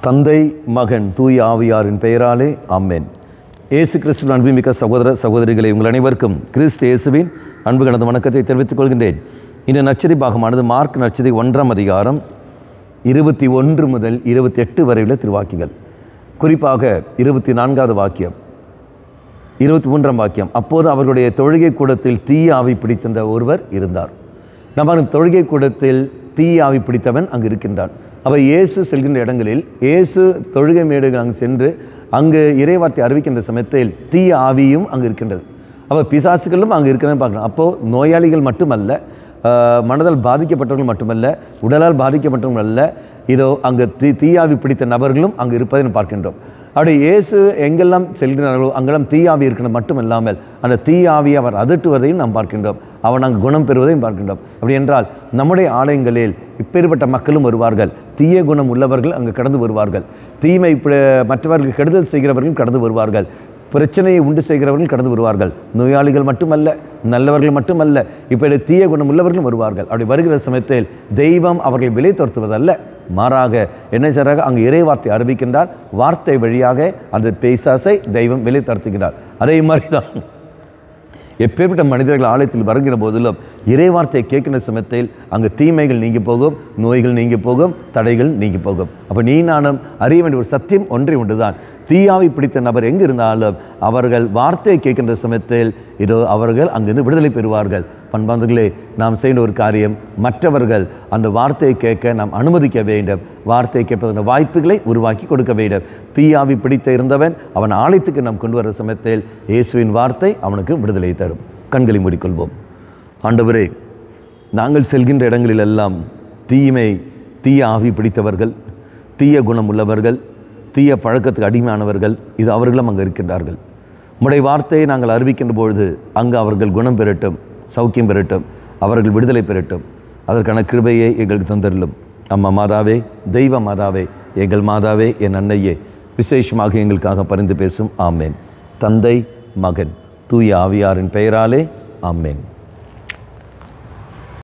தந்தை மகன் தூய ஆவியாரின் பெயராலே ஆமென். இயேசு கிறிஸ்துவின் அன்புமிக்க சகோதர சகோதரிகளை உங்கள் அனைவருக்கும் கிறிஸ்து இயேசுவின் அன்பு கலந்த வணக்கத்தை தெரிவித்துக் கொள்கின்றேன். இந்த நற்செய்தி பாகமானது மார்க் நற்செய்தி 1ஆம் அதிகாரம் 21 முதல் 28 வரை உள்ள திருவாக்கியங்கள். குறிப்பாக 24வது வாக்கியம், 23ஆம் வாக்கியம். அப்போது அவர்களுடைய தொழுகை கூடத்தில் தீய ஆவி பிடித்திருந்த ஒருவர் இருந்தார். நம்ம தொழுகை கூடத்தில் தீய ஆவி பிடித்தவன் அங்கு இருக்கின்றான். அப்போ இயேசு செல்கின்ற இடங்களில், இயேசு தொழுகை மேடுகள் அங்கு சென்று அங்கு இறைவார்த்தை அறிவிக்கின்ற சமயத்தில் தீய ஆவியும் அங்கு இருக்கின்றது. அப்போ பிசாசுகளும் அங்கே இருக்கிறன்னு பார்க்கலாம். அப்போது நோயாளிகள் மட்டுமல்ல, மனதால் பாதிக்கப்பட்டவர்கள் மட்டுமல்ல, உடலால் பாதிக்கப்பட்டவர்கள் அல்ல, இதோ அங்கு தீயாவி பிடித்த நபர்களும் அங்கு இருப்பதை பார்க்கின்றோம். அப்படி இயேசு எங்கெல்லாம் செல்கிறார்களோ அங்கெல்லாம் தீயாவி இருக்கிறது மட்டுமல்லாமல் அந்த தீயாவியை அவர் அதட்டுவதையும் நாம் பார்க்கின்றோம். அவன் அங்கு குணம் பெறுவதையும் பார்க்கின்றோம். அப்படி என்றால் நம்முடைய ஆலயங்களில் இப்பேற்பட்ட மக்களும் வருவார்கள். தீய குணம் உள்ளவர்கள் அங்கு கடந்து வருவார்கள். தீமை மற்றவர்கள் கெடுதல் செய்கிறவர்களும் கடந்து வருவார்கள். பிரச்சனையை உண்டு செய்கிறவர்கள் கடந்து வருவார்கள். நோயாளிகள் மட்டுமல்ல, நல்லவர்கள் மட்டுமல்ல, இப்படி தீய குணம் உள்ளவர்களும் வருவார்கள். அப்படி வருகிற சமயத்தில் தெய்வம் அவர்களை விலை துரத்துவதல்ல, மாறாக என்ன செய்கிறாங்க, அங்கு இறைவார்த்தை அறிவிக்கின்றார். வார்த்தை வழியாக அந்த பிசாசை தெய்வம் விலை துரத்துகிறார். அதே மாதிரி தான் எப்பேற்பட்ட மனிதர்கள் ஆலயத்தில் வருகிற போதிலும் இறைவார்த்தையை கேட்கிற சமயத்தில் அங்கு தீமைகள் நீங்கி போகும், நோய்கள் நீங்கி போகும், தடைகள் நீங்கி போகும். அப்போ நீ நானும் அறிய வேண்டிய ஒரு சத்தியம் ஒன்றே ஒன்றுதான். தீயாவி பிடித்த நபர் எங்கு இருந்தாலும் அவர்கள் வார்த்தையை கேட்கின்ற சமயத்தில் இதோ அவர்கள் அங்கிருந்து விடுதலை பெறுவார்கள். பண்பாளர்களே, நாம் செய்கிற ஒரு காரியம், மற்றவர்கள் அந்த வார்த்தையை கேட்க நாம் அனுமதிக்க வேண்டும். வார்த்தையை கேட்பதற்கான வாய்ப்புகளை உருவாக்கி கொடுக்க வேண்டும். தீயாவி பிடித்த இருந்தவன் அவன் ஆலயத்துக்கு நாம் கொண்டு வர சமயத்தில் இயேசுவின் வார்த்தை அவனுக்கு விடுதலை தரும். கண்களை மூடிக்கொள்வோம். ஆண்டவரே, நாங்கள் செல்கின்ற இடங்களிலெல்லாம் தீய ஆவி பிடித்தவர்கள், தீய குணம் உள்ளவர்கள், தீய பழக்கத்துக்கு அடிமையானவர்கள், இது அவர்களும் அங்கே இருக்கின்றார்கள். உம்முடைய வார்த்தையை நாங்கள் அறிவிக்கின்ற பொழுது அங்கு அவர்கள் குணம் பெறட்டும், சௌக்கியம் பெறட்டும், அவர்கள் விடுதலை பெறட்டும். அதற்கான கிருபையை எங்களுக்கு தந்தருளும். அம்மா மாதாவே, தெய்வ மாதாவே, எங்கள் மாதாவே, என் அன்னையே, விசேஷமாக எங்களுக்காக பரிந்து பேசும். ஆமேன். தந்தை மகன் தூய ஆவியாரின் பெயராலே ஆமேன்.